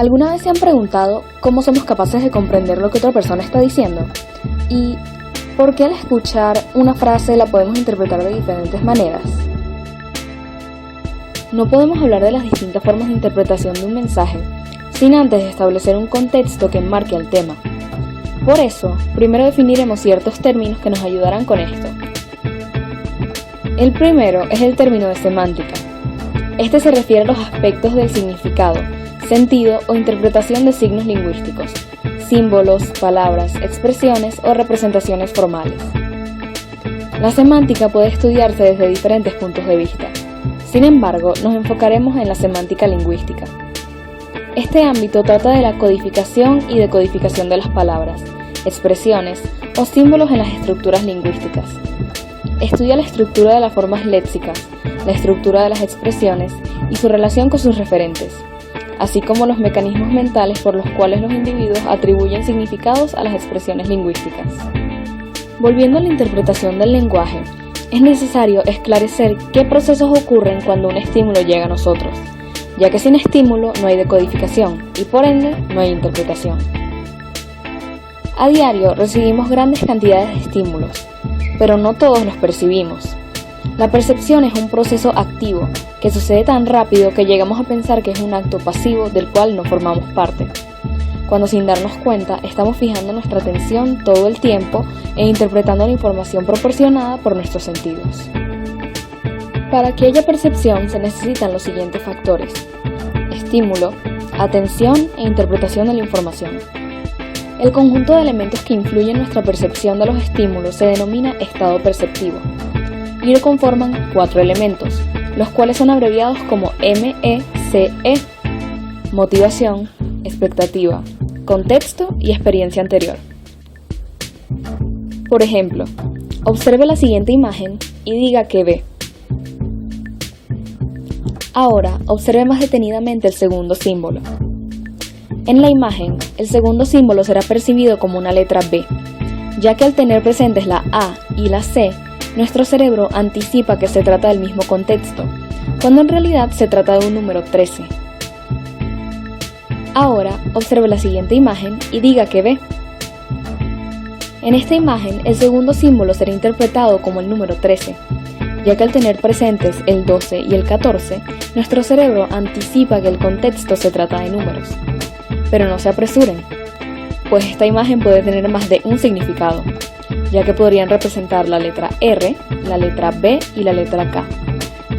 ¿Alguna vez se han preguntado cómo somos capaces de comprender lo que otra persona está diciendo? ¿Y por qué al escuchar una frase la podemos interpretar de diferentes maneras? No podemos hablar de las distintas formas de interpretación de un mensaje sin antes establecer un contexto que enmarque al tema. Por eso, primero definiremos ciertos términos que nos ayudarán con esto. El primero es el término de semántica. Este se refiere a los aspectos del significado, sentido o interpretación de signos lingüísticos, símbolos, palabras, expresiones o representaciones formales. La semántica puede estudiarse desde diferentes puntos de vista. Sin embargo, nos enfocaremos en la semántica lingüística. Este ámbito trata de la codificación y decodificación de las palabras, expresiones o símbolos en las estructuras lingüísticas. Estudia la estructura de las formas léxicas, la estructura de las expresiones y su relación con sus referentes, así como los mecanismos mentales por los cuales los individuos atribuyen significados a las expresiones lingüísticas. Volviendo a la interpretación del lenguaje, es necesario esclarecer qué procesos ocurren cuando un estímulo llega a nosotros, ya que sin estímulo no hay decodificación y por ende no hay interpretación. A diario recibimos grandes cantidades de estímulos, pero no todos los percibimos. La percepción es un proceso activo que sucede tan rápido que llegamos a pensar que es un acto pasivo del cual no formamos parte, cuando sin darnos cuenta estamos fijando nuestra atención todo el tiempo e interpretando la información proporcionada por nuestros sentidos. Para que haya percepción se necesitan los siguientes factores: estímulo, atención e interpretación de la información. El conjunto de elementos que influyen en nuestra percepción de los estímulos se denomina estado perceptivo y lo conforman 4 elementos, los cuales son abreviados como MECE: motivación, expectativa, contexto y experiencia anterior. Por ejemplo, observe la siguiente imagen y diga qué ve. Ahora, observe más detenidamente el segundo símbolo. En la imagen, el segundo símbolo será percibido como una letra B, ya que al tener presentes la A y la C, nuestro cerebro anticipa que se trata del mismo contexto, cuando en realidad se trata de un número 13. Ahora, observe la siguiente imagen y diga qué ve. En esta imagen, el segundo símbolo será interpretado como el número 13, ya que al tener presentes el 12 y el 14, nuestro cerebro anticipa que el contexto se trata de números. Pero no se apresuren, pues esta imagen puede tener más de un significado, ya que podrían representar la letra R, la letra B y la letra K.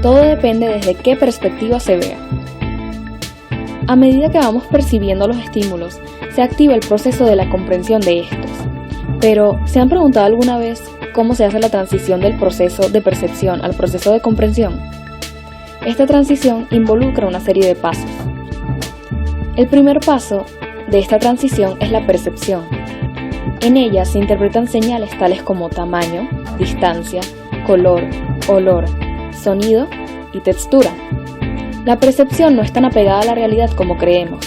Todo depende desde qué perspectiva se vea. A medida que vamos percibiendo los estímulos, se activa el proceso de la comprensión de estos. Pero, ¿se han preguntado alguna vez cómo se hace la transición del proceso de percepción al proceso de comprensión? Esta transición involucra una serie de pasos. El primer paso de esta transición es la percepción. En ella se interpretan señales tales como tamaño, distancia, color, olor, sonido y textura. La percepción no es tan apegada a la realidad como creemos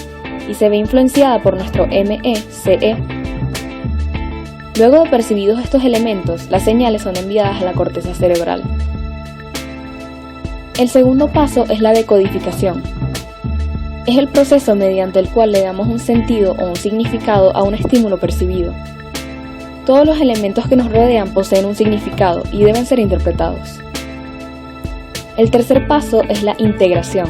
y se ve influenciada por nuestro MECE. Luego de percibidos estos elementos, las señales son enviadas a la corteza cerebral. El segundo paso es la decodificación. Es el proceso mediante el cual le damos un sentido o un significado a un estímulo percibido. Todos los elementos que nos rodean poseen un significado y deben ser interpretados. El tercer paso es la integración.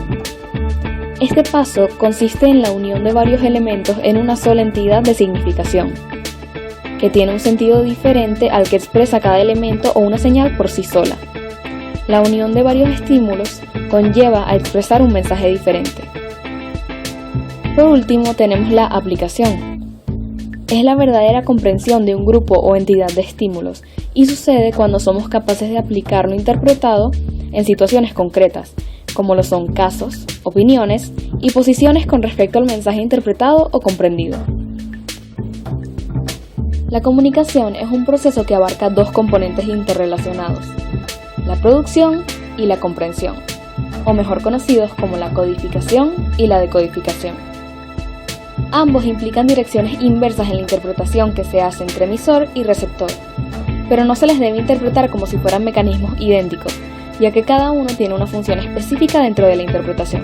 Este paso consiste en la unión de varios elementos en una sola entidad de significación, que tiene un sentido diferente al que expresa cada elemento o una señal por sí sola. La unión de varios estímulos conlleva a expresar un mensaje diferente. Por último, tenemos la aplicación. Es la verdadera comprensión de un grupo o entidad de estímulos y sucede cuando somos capaces de aplicar lo interpretado en situaciones concretas, como lo son casos, opiniones y posiciones con respecto al mensaje interpretado o comprendido. La comunicación es un proceso que abarca 2 componentes interrelacionados: la producción y la comprensión, o mejor conocidos como la codificación y la decodificación. Ambos implican direcciones inversas en la interpretación que se hace entre emisor y receptor, pero no se les debe interpretar como si fueran mecanismos idénticos, ya que cada uno tiene una función específica dentro de la interpretación.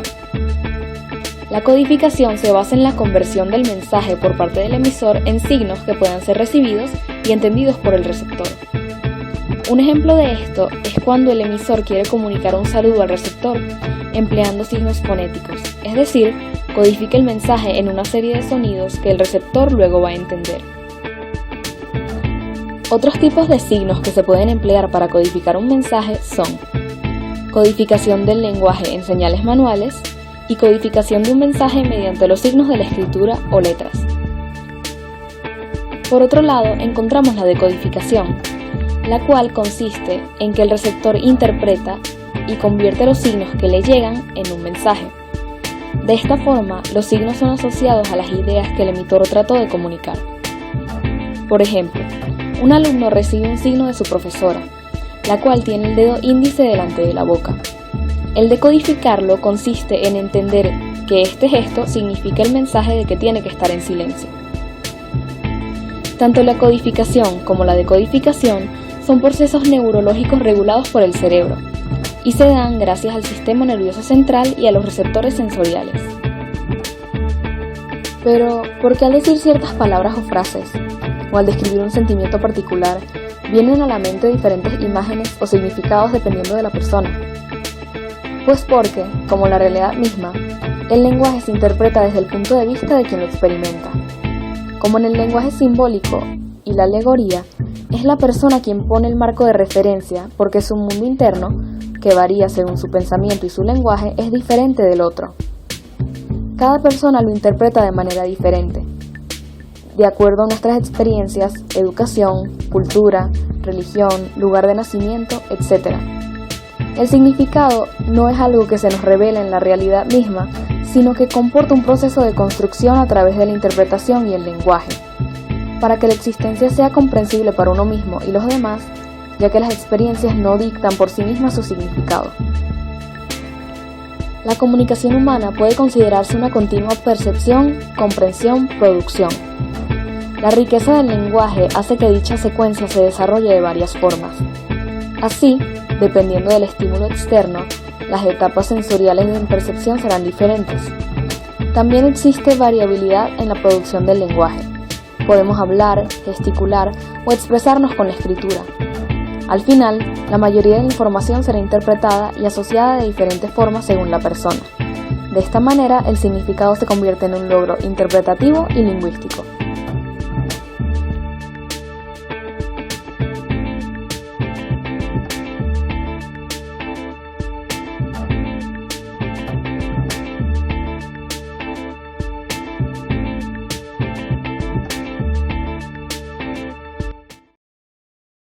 La codificación se basa en la conversión del mensaje por parte del emisor en signos que puedan ser recibidos y entendidos por el receptor. Un ejemplo de esto es cuando el emisor quiere comunicar un saludo al receptor, empleando signos fonéticos, es decir, codifica el mensaje en una serie de sonidos que el receptor luego va a entender. Otros tipos de signos que se pueden emplear para codificar un mensaje son codificación del lenguaje en señales manuales y codificación de un mensaje mediante los signos de la escritura o letras. Por otro lado, encontramos la decodificación, la cual consiste en que el receptor interpreta y convierte los signos que le llegan en un mensaje. De esta forma, los signos son asociados a las ideas que el emitor trató de comunicar. Por ejemplo, un alumno recibe un signo de su profesora, la cual tiene el dedo índice delante de la boca. El decodificarlo consiste en entender que este gesto significa el mensaje de que tiene que estar en silencio. Tanto la codificación como la decodificación son procesos neurológicos regulados por el cerebro y se dan gracias al sistema nervioso central y a los receptores sensoriales. Pero, ¿por qué al decir ciertas palabras o frases, o al describir un sentimiento particular, vienen a la mente diferentes imágenes o significados dependiendo de la persona? Pues porque, como la realidad misma, el lenguaje se interpreta desde el punto de vista de quien lo experimenta. Como en el lenguaje simbólico y la alegoría, es la persona quien pone el marco de referencia porque su mundo interno, que varía según su pensamiento y su lenguaje, es diferente del otro. Cada persona lo interpreta de manera diferente, de acuerdo a nuestras experiencias, educación, cultura, religión, lugar de nacimiento, etc. El significado no es algo que se nos revela en la realidad misma, sino que comporta un proceso de construcción a través de la interpretación y el lenguaje, para que la existencia sea comprensible para uno mismo y los demás, ya que las experiencias no dictan por sí mismas su significado. La comunicación humana puede considerarse una continua percepción, comprensión, producción. La riqueza del lenguaje hace que dicha secuencia se desarrolle de varias formas. Así, dependiendo del estímulo externo, las etapas sensoriales de percepción serán diferentes. También existe variabilidad en la producción del lenguaje. Podemos hablar, gesticular o expresarnos con la escritura. Al final, la mayoría de la información será interpretada y asociada de diferentes formas según la persona. De esta manera, el significado se convierte en un logro interpretativo y lingüístico.